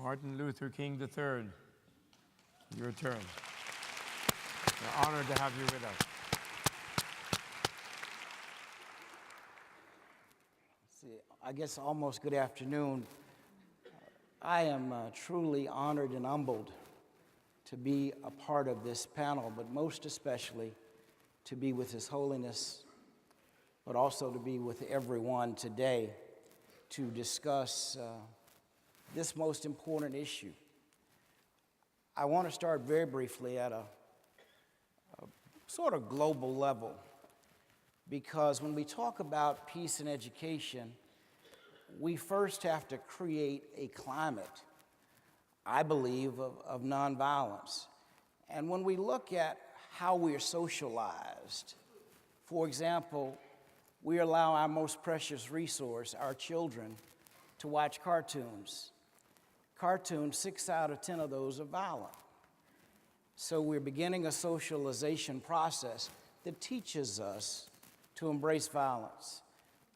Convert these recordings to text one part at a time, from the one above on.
Martin Luther King III, your turn. We're honored to have you with us. I guess almost good afternoon. I am truly honored and humbled to be a part of this panel, but most especially to be with His Holiness, but also to be with everyone today to discuss this most important issue. I want to start very briefly at a sort of global level, because when we talk about peace and education, we first have to create a climate, I believe, of nonviolence. And when we look at how we are socialized, for example, we allow our most precious resource, our children, to watch cartoons. Cartoons, 6 out of 10 of those are violent. So we're beginning a socialization process that teaches us to embrace violence.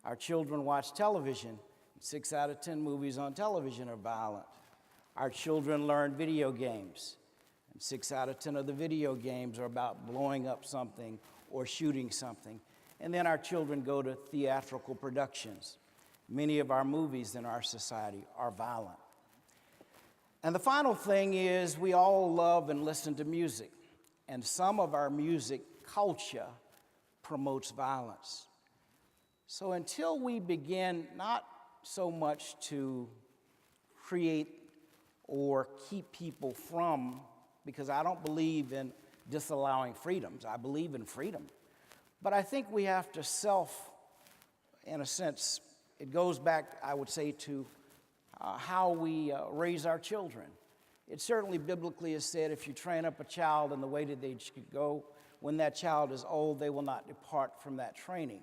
Our children watch television. 6 out of 10 movies on television are violent. Our children learn video games, and 6 out of 10 of the video games are about blowing up something or shooting something. And then our children go to theatrical productions. Many of our movies in our society are violent. And the final thing is we all love and listen to music, and some of our music culture promotes violence. So until we begin not so much to create or keep people from, because I don't believe in disallowing freedoms, I believe in freedom. But I think we have to in a sense, it goes back, I would say, to how we raise our children. It certainly biblically is said, if you train up a child in the way that they should go, when that child is old, they will not depart from that training.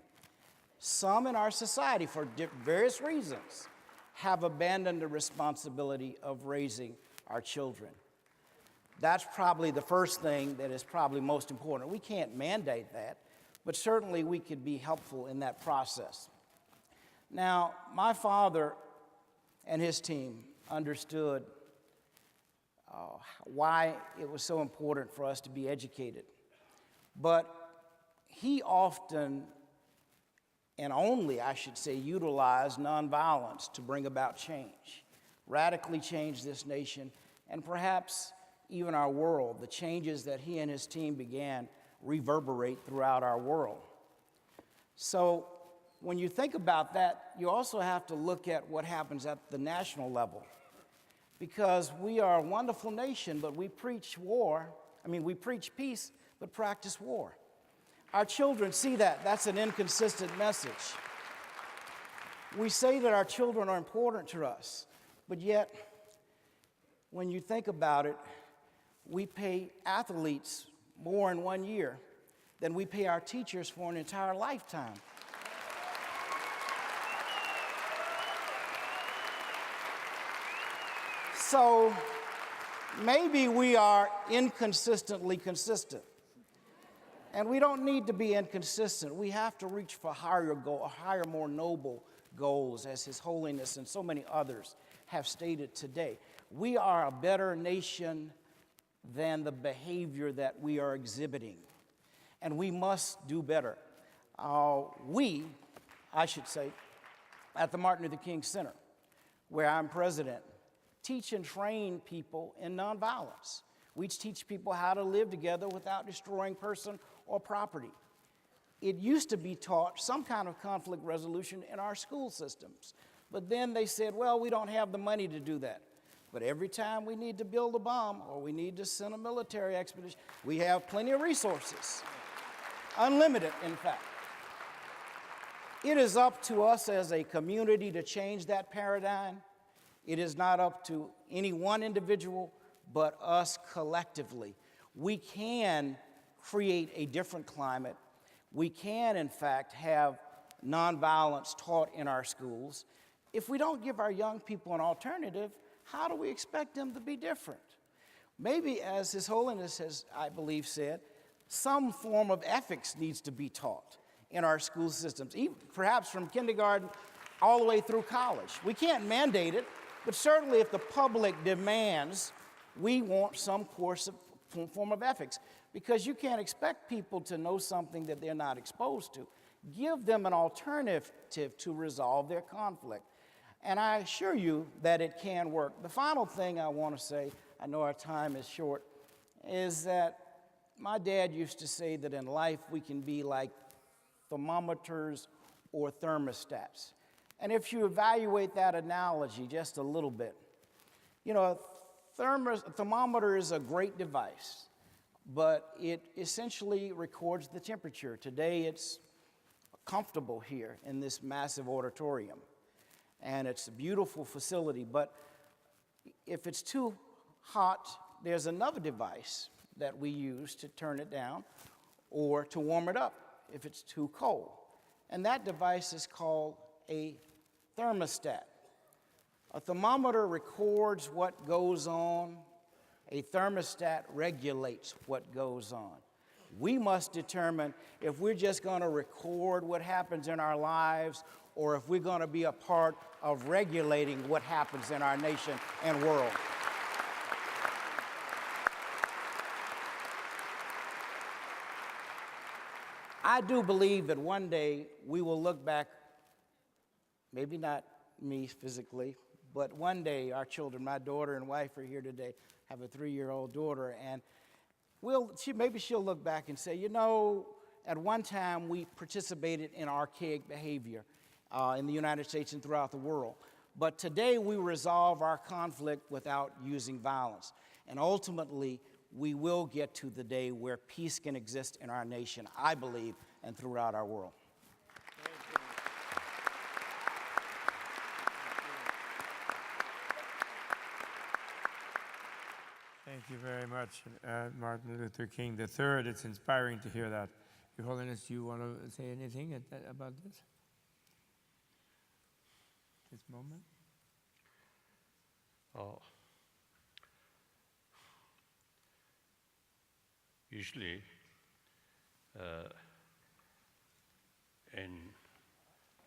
Some in our society, for various reasons, have abandoned the responsibility of raising our children. That's probably the first thing that is probably most important. We can't mandate that, but certainly we could be helpful in that process. Now, my father and his team understood why it was so important for us to be educated. But he often, and only, I should say, utilized nonviolence to bring about change, radically change this nation, and perhaps even our world. The changes that he and his team began reverberate throughout our world. So when you think about that, you also have to look at what happens at the national level, because we are a wonderful nation, but we preach peace, but practice war. Our children see that. That's an inconsistent message. We say that our children are important to us, but yet, when you think about it, we pay athletes more in 1 year than we pay our teachers for an entire lifetime. So maybe we are inconsistently consistent. And we don't need to be inconsistent. We have to reach for higher, more noble goals, as His Holiness and so many others have stated today. We are a better nation than the behavior that we are exhibiting, and we must do better. I should say, at the Martin Luther King Center, where I'm president, teach and train people in nonviolence. We teach people how to live together without destroying person or property. It used to be taught some kind of conflict resolution in our school systems, but then they said, well, we don't have the money to do that. But every time we need to build a bomb or we need to send a military expedition, we have plenty of resources, unlimited, in fact. It is up to us as a community to change that paradigm. It is not up to any one individual, but us collectively. We can create a different climate. We can, in fact, have nonviolence taught in our schools. If we don't give our young people an alternative, how do we expect them to be different? Maybe, as His Holiness has, I believe, said, some form of ethics needs to be taught in our school systems, even perhaps from kindergarten all the way through college. We can't mandate it, But certainly if the public demands, we want some form of ethics, because you can't expect people to know something that they're not exposed to. Give them an alternative to resolve their conflict. And I assure you that it can work. The final thing I want to say, I know our time is short, is that my dad used to say that in life we can be like thermometers or thermostats. And if you evaluate that analogy just a little bit, you know, a thermometer is a great device, but it essentially records the temperature. Today it's comfortable here in this massive auditorium, and it's a beautiful facility, but if it's too hot, there's another device that we use to turn it down or to warm it up if it's too cold. And that device is called a thermostat. A thermometer records what goes on. A thermostat regulates what goes on. We must determine if we're just going to record what happens in our lives or if we're going to be a part of regulating what happens in our nation and world. I do believe that one day we will look back, maybe not me physically, but one day our children, my daughter and wife are here today, have a 3-year-old daughter, and maybe she'll look back and say, you know, at one time we participated in archaic behavior in the United States and throughout the world. But today we resolve our conflict without using violence. And ultimately, we will get to the day where peace can exist in our nation, I believe, and throughout our world. Thank you very much, Martin Luther King III. It's inspiring to hear that. Your Holiness, do you want to say anything about this moment? Usually,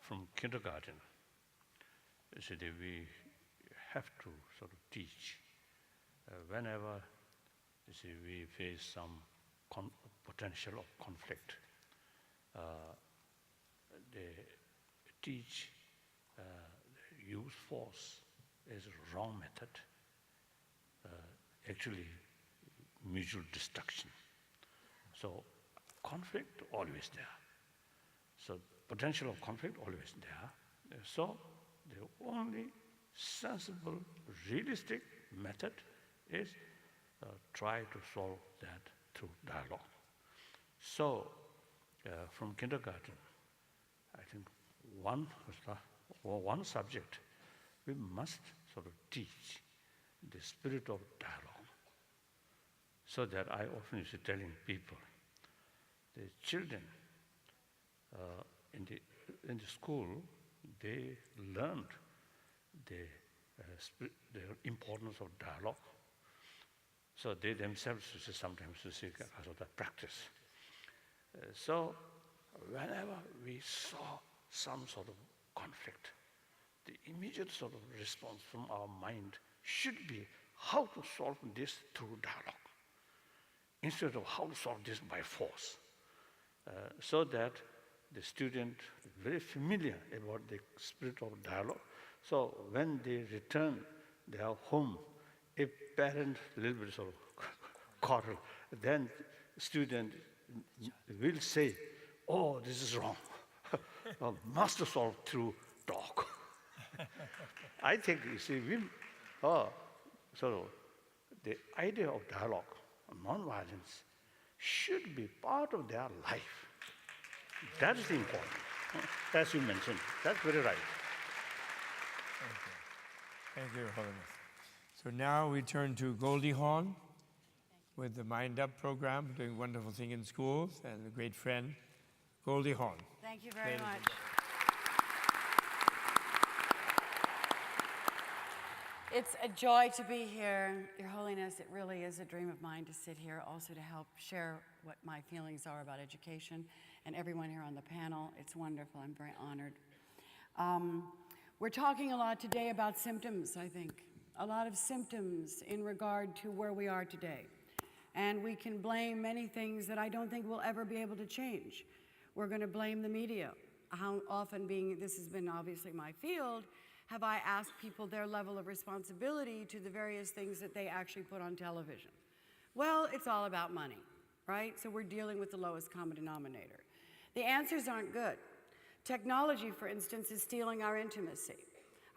from kindergarten, so we have to sort of teach. Whenever we face some potential of conflict, they teach use force is a wrong method, actually mutual destruction. So conflict always there. So potential of conflict always there. So the only sensible, realistic method is try to solve that through dialogue. So from kindergarten, I think one subject we must sort of teach the spirit of dialogue. So that I often used to telling people, the children in the school, they learned the importance of dialogue. So they themselves sometimes say because of that practice. So whenever we saw some sort of conflict, the immediate sort of response from our mind should be how to solve this through dialogue, instead of how to solve this by force, so that the student is very familiar about the spirit of dialogue. So when they return their home, if parent a little bit sort of quarrel, then student will say, oh, this is wrong. Must solve through talk. I think, you see, so the idea of dialogue, non-violence, should be part of their life. That is important, as you mentioned. That's very right. Thank you, Your Holiness. So now we turn to Goldie Hawn with the Mind Up program, doing wonderful things in schools, and a great friend, Goldie Hawn. Thank you very much. It's a joy to be here, Your Holiness. It really is a dream of mine to sit here, also to help share what my feelings are about education, and everyone here on the panel. It's wonderful. I'm very honored. We're talking a lot today about symptoms, I think. A lot of symptoms in regard to where we are today. And we can blame many things that I don't think we'll ever be able to change. We're going to blame the media. How often, this has been obviously my field, have I asked people their level of responsibility to the various things that they actually put on television? Well, it's all about money, right? So we're dealing with the lowest common denominator. The answers aren't good. Technology, for instance, is stealing our intimacy.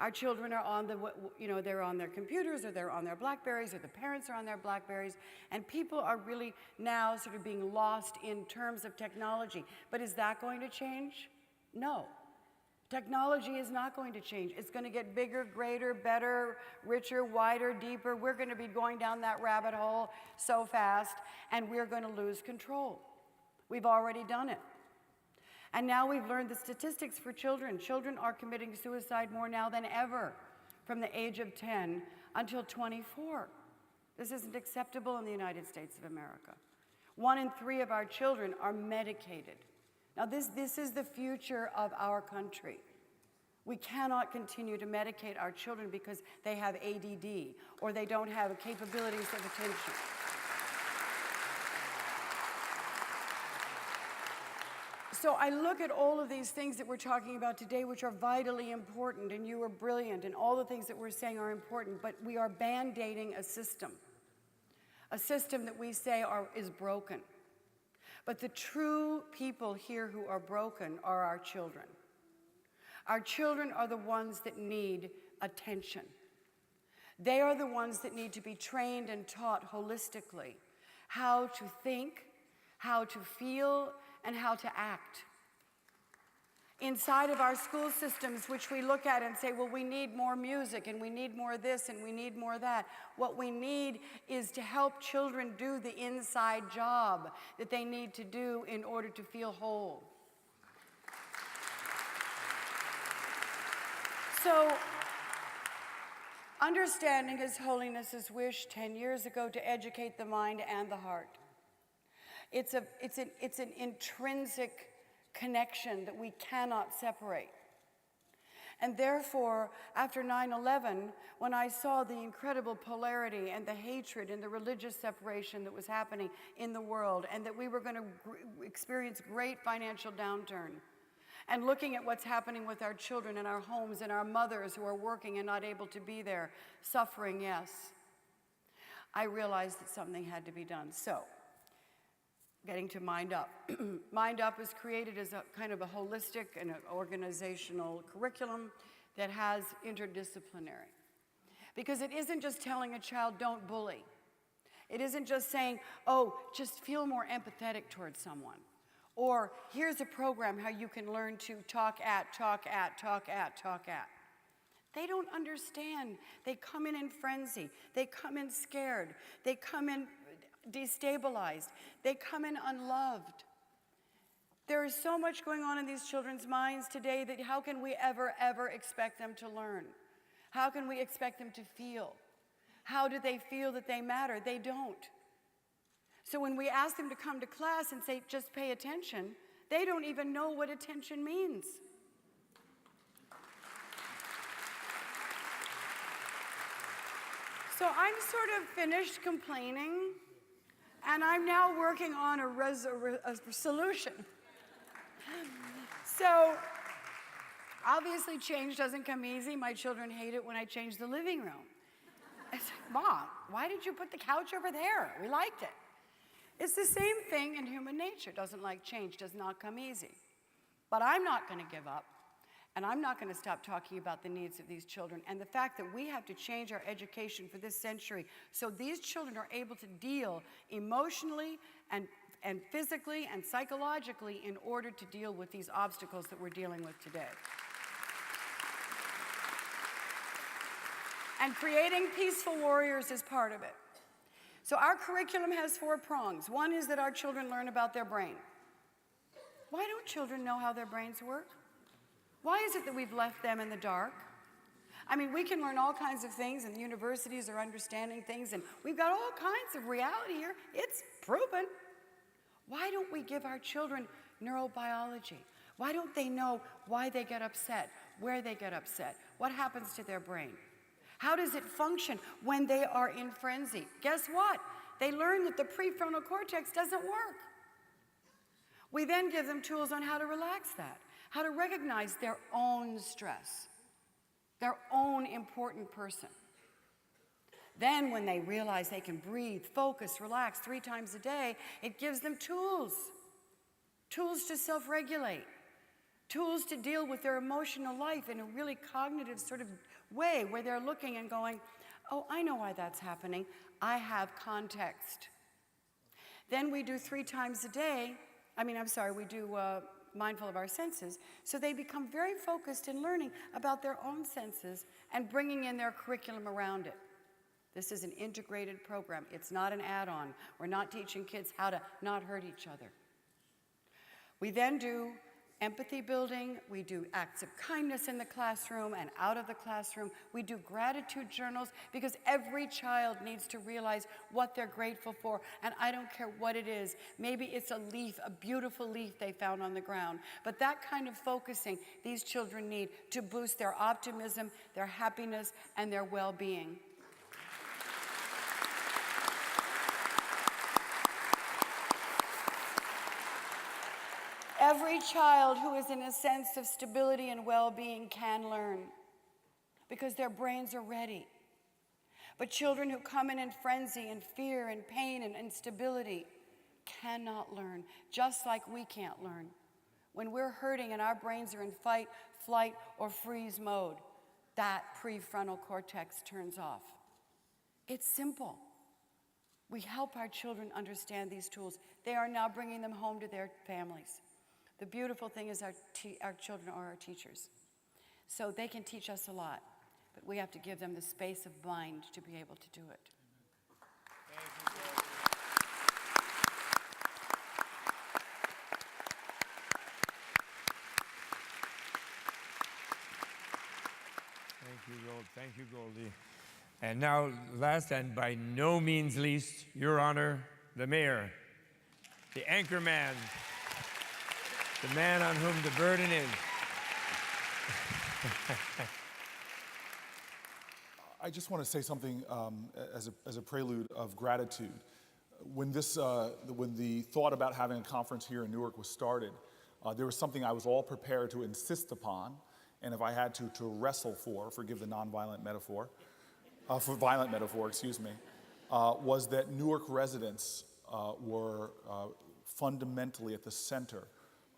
Our children are on they're on their computers, or they're on their Blackberries, or the parents are on their Blackberries, and people are really now sort of being lost in terms of technology. But is that going to change? No. Technology is not going to change. It's going to get bigger, greater, better, richer, wider, deeper. We're going to be going down that rabbit hole so fast, and we're going to lose control. We've already done it. And now we've learned the statistics for children. Children are committing suicide more now than ever from the age of 10 until 24. This isn't acceptable in the United States of America. 1 in 3 of our children are medicated. Now this is the future of our country. We cannot continue to medicate our children because they have ADD or they don't have capabilities of attention. So I look at all of these things that we're talking about today, which are vitally important, and you are brilliant, and all the things that we're saying are important, but we are band-aiding a system that we say is broken. But the true people here who are broken are our children. Our children are the ones that need attention. They are the ones that need to be trained and taught holistically how to think, how to feel, and how to act. Inside of our school systems, which we look at and say, well, we need more music, and we need more this, and we need more that. What we need is to help children do the inside job that they need to do in order to feel whole. So, understanding His Holiness's wish 10 years ago to educate the mind and the heart. It's an intrinsic connection that we cannot separate. And therefore, after 9/11, when I saw the incredible polarity and the hatred and the religious separation that was happening in the world, and that we were going to experience great financial downturn, and looking at what's happening with our children and our homes and our mothers who are working and not able to be there, suffering, yes, I realized that something had to be done. So, getting to Mind Up. Mind Up is created as a kind of a holistic and an organizational curriculum that has interdisciplinary. Because it isn't just telling a child, don't bully. It isn't just saying, oh, just feel more empathetic towards someone. Or here's a program how you can learn to talk at. They don't understand. They come in frenzy. They come in scared. They come in destabilized. They come in unloved. There is so much going on in these children's minds today that how can we ever expect them to learn? How can we expect them to feel? How do they feel that they matter? They don't. So when we ask them to come to class and say, just pay attention, they don't even know what attention means. So I'm sort of finished complaining, and I'm now working on a solution. So obviously change doesn't come easy. My children hate it when I change the living room. I said, Mom, why did you put the couch over there? We liked it. It's the same thing in human nature. Doesn't like change, does not come easy. But I'm not going to give up. And I'm not going to stop talking about the needs of these children and the fact that we have to change our education for this century so these children are able to deal emotionally and physically and psychologically in order to deal with these obstacles that we're dealing with today. And creating peaceful warriors is part of it. So our curriculum has 4 prongs. One is that our children learn about their brain. Why don't children know how their brains work? Why is it that we've left them in the dark? I mean, we can learn all kinds of things, and the universities are understanding things, and we've got all kinds of reality here. It's proven. Why don't we give our children neurobiology? Why don't they know why they get upset? where they get upset, what happens to their brain. How does it function when they are in frenzy? Guess what? They learn that the prefrontal cortex doesn't work. We then give them tools on how to relax that, how to recognize their own stress, their own important person. Then when they realize they can breathe, focus, relax 3 times a day, it gives them tools to self-regulate, tools to deal with their emotional life in a really cognitive sort of way where they're looking and going, oh, I know why that's happening. I have context. Then we do 3 times a day, we do mindful of our senses, so they become very focused in learning about their own senses and bringing in their curriculum around it. This is an integrated program. It's not an add-on. We're not teaching kids how to not hurt each other. We then do empathy building. We do acts of kindness in the classroom and out of the classroom. We do gratitude journals because every child needs to realize what they're grateful for, and I don't care what it is. Maybe it's a leaf, a beautiful leaf they found on the ground. But that kind of focusing these children need to boost their optimism, their happiness, and their well-being. Every child who is in a sense of stability and well-being can learn because their brains are ready. But children who come in frenzy and fear and pain and instability cannot learn, just like we can't learn. When we're hurting and our brains are in fight, flight, or freeze mode, that prefrontal cortex turns off. It's simple. We help our children understand these tools. They are now bringing them home to their families. The beautiful thing is our children are our teachers. So they can teach us a lot, but we have to give them the space of mind to be able to do it. Thank you, Goldie. And now, last and by no means least, Your Honor, the Mayor, the anchor man, the man on whom the burden is. I just want to say something as a prelude of gratitude. When the thought about having a conference here in Newark was started, there was something I was all prepared to insist upon, and if I had to wrestle for, forgive the nonviolent metaphor, for violent metaphor, excuse me, was that Newark residents were fundamentally at the center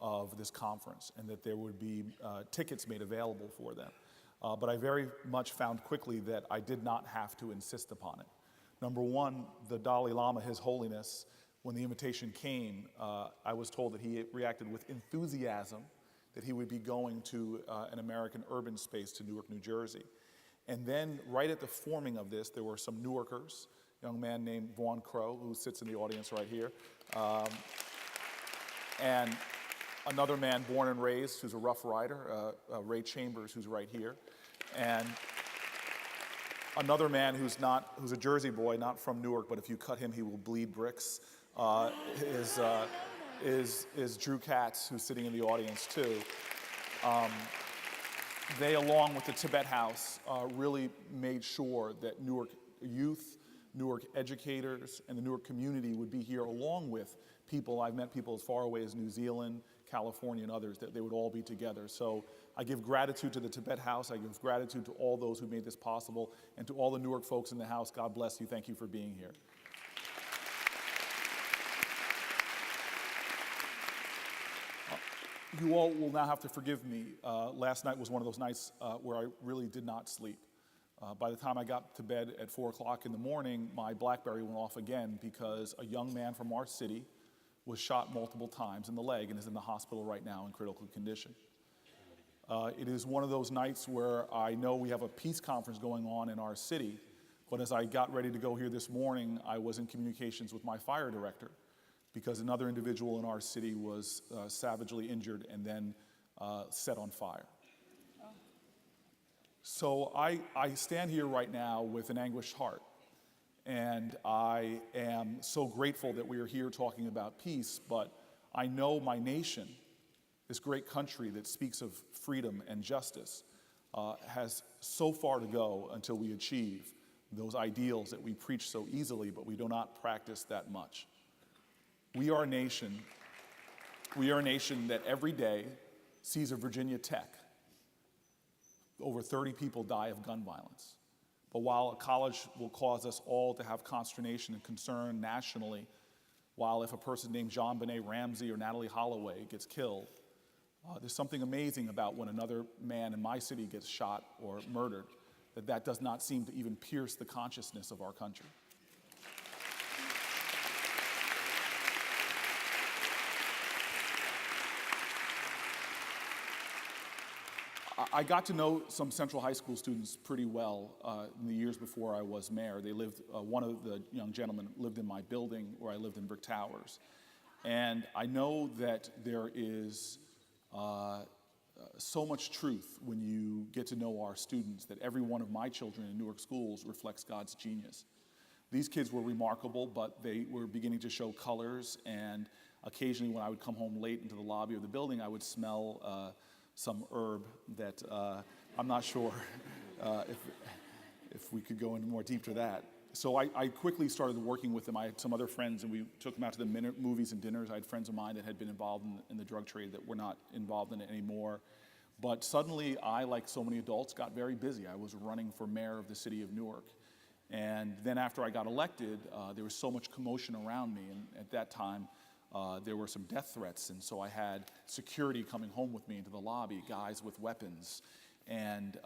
of this conference, and that there would be tickets made available for them. But I very much found quickly that I did not have to insist upon it. Number one, the Dalai Lama, His Holiness, when the invitation came, I was told that he reacted with enthusiasm that he would be going to an American urban space to Newark, New Jersey. And then right at the forming of this, there were some Newarkers, a young man named Vaughn Crow, who sits in the audience right here, and another man born and raised who's a Rough Rider, Ray Chambers, who's right here, and another man who's a Jersey boy, not from Newark, but if you cut him, he will bleed bricks, is Drew Katz, who's sitting in the audience too. They, along with the Tibet House, really made sure that Newark youth, Newark educators, and the Newark community would be here, along with people. I've met people as far away as New Zealand, California, and others, that they would all be together. So I give gratitude to the Tibet House. I give gratitude to all those who made this possible, and to all the Newark folks in the house. God bless you. Thank you for being here. You all will now have to forgive me. Last night was one of those nights where I really did not sleep. By the time I got to bed at 4 o'clock in the morning, my BlackBerry went off again because a young man from our city was shot multiple times in the leg and is in the hospital right now in critical condition. It is one of those nights where I know we have a peace conference going on in our city, but as I got ready to go here this morning, I was in communications with my fire director because another individual in our city was savagely injured and then set on fire. So I stand here right now with an anguished heart, and I am so grateful that we are here talking about peace, but I know my nation this great country that speaks of freedom and justice, has so far to go until we achieve those ideals that we preach so easily, but we do not practice that much. We are a nation that every day sees a Virginia Tech. Over 30 people die of gun violence. But while a college will cause us all to have consternation and concern nationally, while if a person named John Benet Ramsey or Natalie Holloway gets killed, there's something amazing about when another man in my city gets shot or murdered, that does not seem to even pierce the consciousness of our country. I got to know some Central High School students pretty well in the years before I was mayor. They lived, one of the young gentlemen lived in my building where I lived in Brick Towers. And I know that there is so much truth when you get to know our students, that every one of my children in Newark schools reflects God's genius. These kids were remarkable, but they were beginning to show colors, and occasionally when I would come home late into the lobby of the building, I would smell some herb that I'm not sure if we could go into more deep to that. So I quickly started working with them. I had some other friends, and we took them out to the movies and dinners. I had friends of mine that had been involved in the drug trade that were not involved in it anymore. But suddenly, I, like so many adults, got very busy. I was running for mayor of the city of Newark. And then after I got elected, there was so much commotion around me. And at that time, there were some death threats. And so I had security coming home with me into the lobby, guys with weapons. And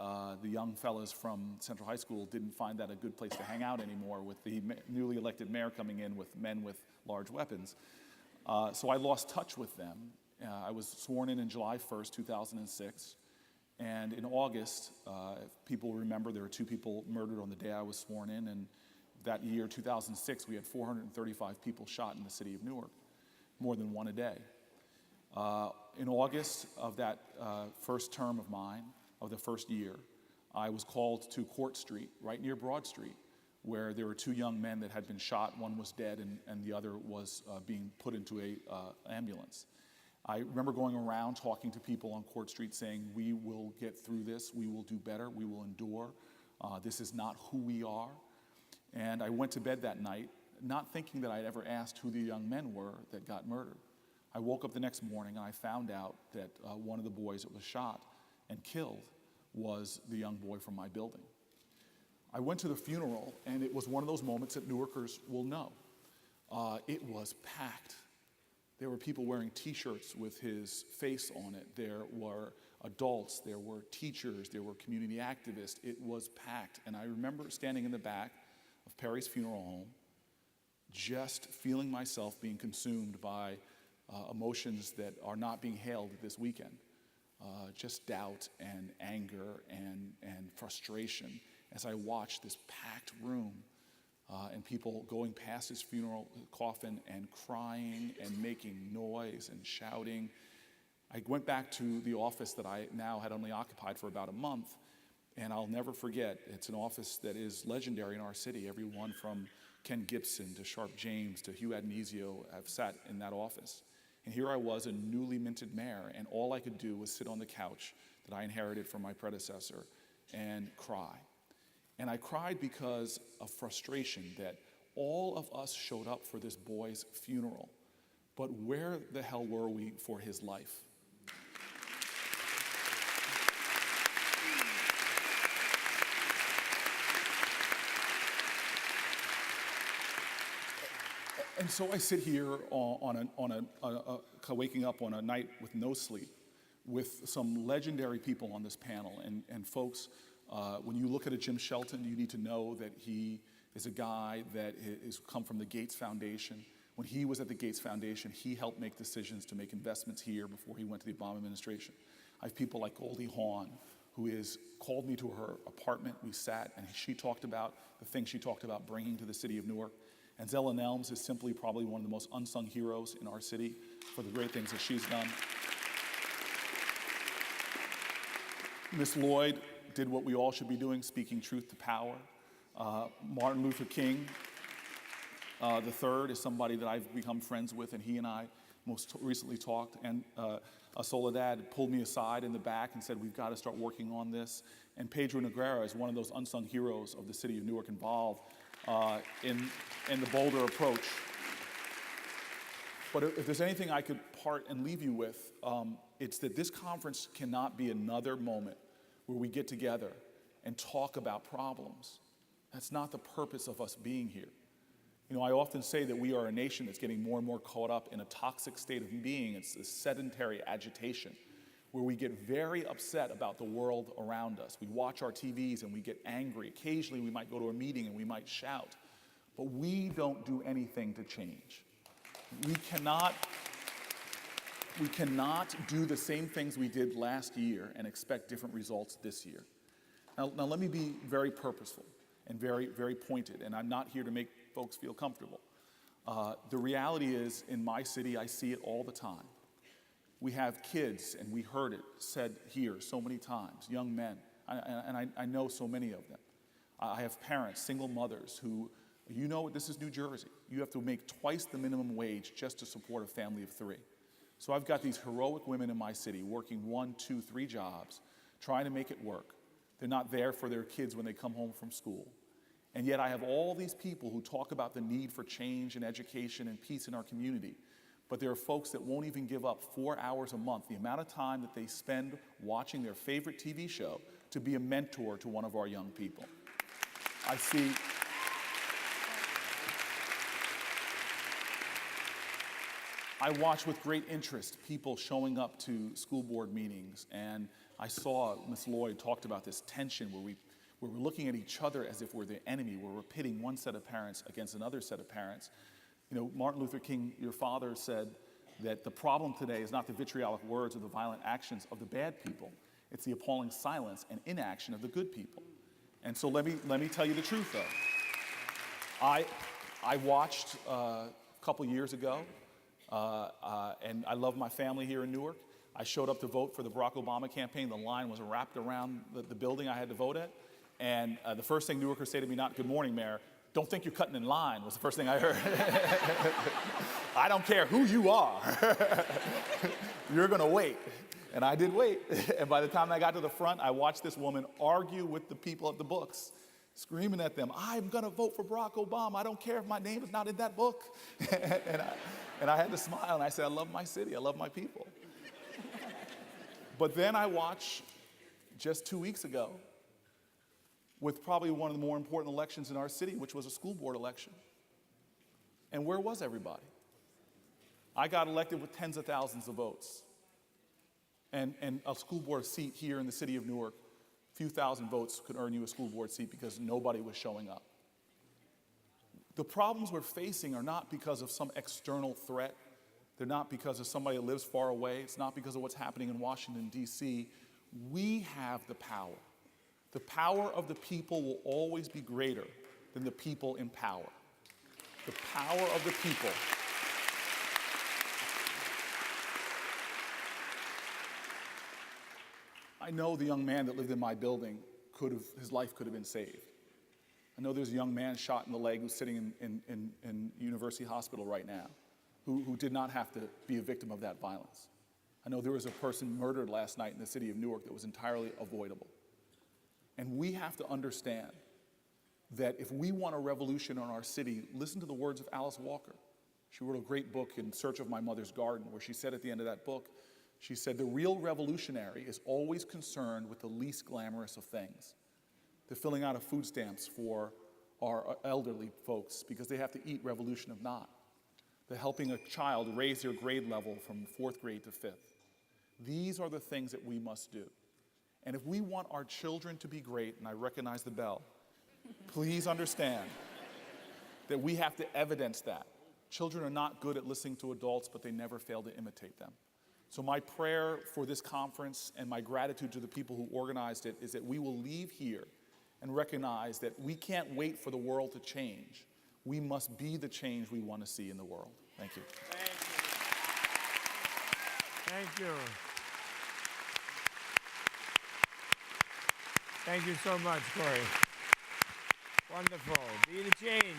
the young fellas from Central High School didn't find that a good place to hang out anymore with the newly elected mayor coming in with men with large weapons. So I lost touch with them. I was sworn in July 1st, 2006. And in August, if people remember, there were 2 people murdered on the day I was sworn in. And that year, 2006, we had 435 people shot in the city of Newark, more than one a day. In August of that first term of mine, of the first year, I was called to Court Street, right near Broad Street, where there were 2 young men that had been shot. One was dead, and the other was being put into an ambulance. I remember going around talking to people on Court Street saying, we will get through this, we will do better, we will endure. This is not who we are. And I went to bed that night, not thinking that I'd ever asked who the young men were that got murdered. I woke up the next morning and I found out that one of the boys that was shot and killed was the young boy from my building. I went to the funeral, and it was one of those moments that Newarkers will know. It was packed. There were people wearing T-shirts with his face on it. There were adults, there were teachers, there were community activists. It was packed. And I remember standing in the back of Perry's funeral home, just feeling myself being consumed by emotions that are not being hailed this weekend. Just doubt and anger and frustration as I watched this packed room and people going past his funeral coffin and crying and making noise and shouting. I went back to the office that I now had only occupied for about a month, and I'll never forget, it's an office that is legendary in our city. Everyone from Ken Gibson to Sharp James to Hugh Adnesio have sat in that office. And here I was, a newly minted mayor, and all I could do was sit on the couch that I inherited from my predecessor and cry. And I cried because of frustration that all of us showed up for this boy's funeral, but where the hell were we for his life? And so I sit here waking up on a night with no sleep, with some legendary people on this panel. And folks, when you look at a Jim Shelton, you need to know that he is a guy that has come from the Gates Foundation. When he was at the Gates Foundation, he helped make decisions to make investments here before he went to the Obama administration. I have people like Goldie Hawn, who has called me to her apartment. We sat, and she talked about the things she talked about bringing to the city of Newark. Anzella Nelms is simply probably one of the most unsung heroes in our city for the great things that she's done. Miss Lloyd did what we all should be doing, speaking truth to power. Martin Luther King, the third, is somebody that I've become friends with, and he and I most recently talked, and Soledad pulled me aside in the back and said, we've got to start working on this. And Pedro Noguera is one of those unsung heroes of the city of Newark involved in the bolder approach. But if there's anything I could part and leave you with, it's that this conference cannot be another moment where we get together and talk about problems. That's not the purpose of us being here. You know, I often say that we are a nation that's getting more and more caught up in a toxic state of being. It's a sedentary agitation where we get very upset about the world around us. We watch our TVs and we get angry. Occasionally we might go to a meeting and we might shout, but we don't do anything to change. We cannot do the same things we did last year and expect different results this year. Now let me be very purposeful and very, very pointed, and I'm not here to make folks feel comfortable. The reality is, in my city, I see it all the time. We have kids, and we heard it said here so many times, young men, and I know so many of them. I have parents, single mothers, who, you know, this is New Jersey. You have to make twice the minimum wage just to support a family of 3. So I've got these heroic women in my city working 1, 2, 3 jobs, trying to make it work. They're not there for their kids when they come home from school. And yet I have all these people who talk about the need for change and education and peace in our community. But there are folks that won't even give up 4 hours a month, the amount of time that they spend watching their favorite TV show, to be a mentor to one of our young people. I watch with great interest people showing up to school board meetings, and I saw Ms. Lloyd talked about this tension where we're looking at each other as if we're the enemy, where we're pitting one set of parents against another set of parents. You know, Martin Luther King, your father, said that the problem today is not the vitriolic words or the violent actions of the bad people. It's the appalling silence and inaction of the good people. And so let me tell you the truth, though. I watched a couple years ago, and I love my family here in Newark. I showed up to vote for the Barack Obama campaign. The line was wrapped around the building I had to vote at. And the first thing Newarkers say to me, not "Good morning, Mayor," "Don't think you're cutting in line," was the first thing I heard. I don't care who you are. You're going to wait. And I did wait. And by the time I got to the front, I watched this woman argue with the people at the books, screaming at them, "I'm going to vote for Barack Obama. I don't care if my name is not in that book." and I had to smile, and I said, I love my city. I love my people. But then I watched, just 2 weeks ago, with probably one of the more important elections in our city, which was a school board election. And where was everybody? I got elected with tens of thousands of votes. And a school board seat here in the city of Newark, a few thousand votes could earn you a school board seat because nobody was showing up. The problems we're facing are not because of some external threat. They're not because of somebody that lives far away. It's not because of what's happening in Washington, D.C. We have the power. The power of the people will always be greater than the people in power. The power of the people. I know the young man that lived in my building his life could have been saved. I know there's a young man shot in the leg who's sitting in University Hospital right now who did not have to be a victim of that violence. I know there was a person murdered last night in the city of Newark that was entirely avoidable. And we have to understand that if we want a revolution in our city, listen to the words of Alice Walker. She wrote a great book, In Search of My Mother's Garden, where she said at the end of that book, she said, the real revolutionary is always concerned with the least glamorous of things. The filling out of food stamps for our elderly folks because they have to eat, revolution of not. The helping a child raise their grade level from 4th grade to 5th. These are the things that we must do. And if we want our children to be great, and I recognize the bell, please understand that we have to evidence that. Children are not good at listening to adults, but they never fail to imitate them. So my prayer for this conference and my gratitude to the people who organized it is that we will leave here and recognize that we can't wait for the world to change. We must be the change we want to see in the world. Thank you. Thank you. Thank you so much, Cory. Wonderful. Be the change.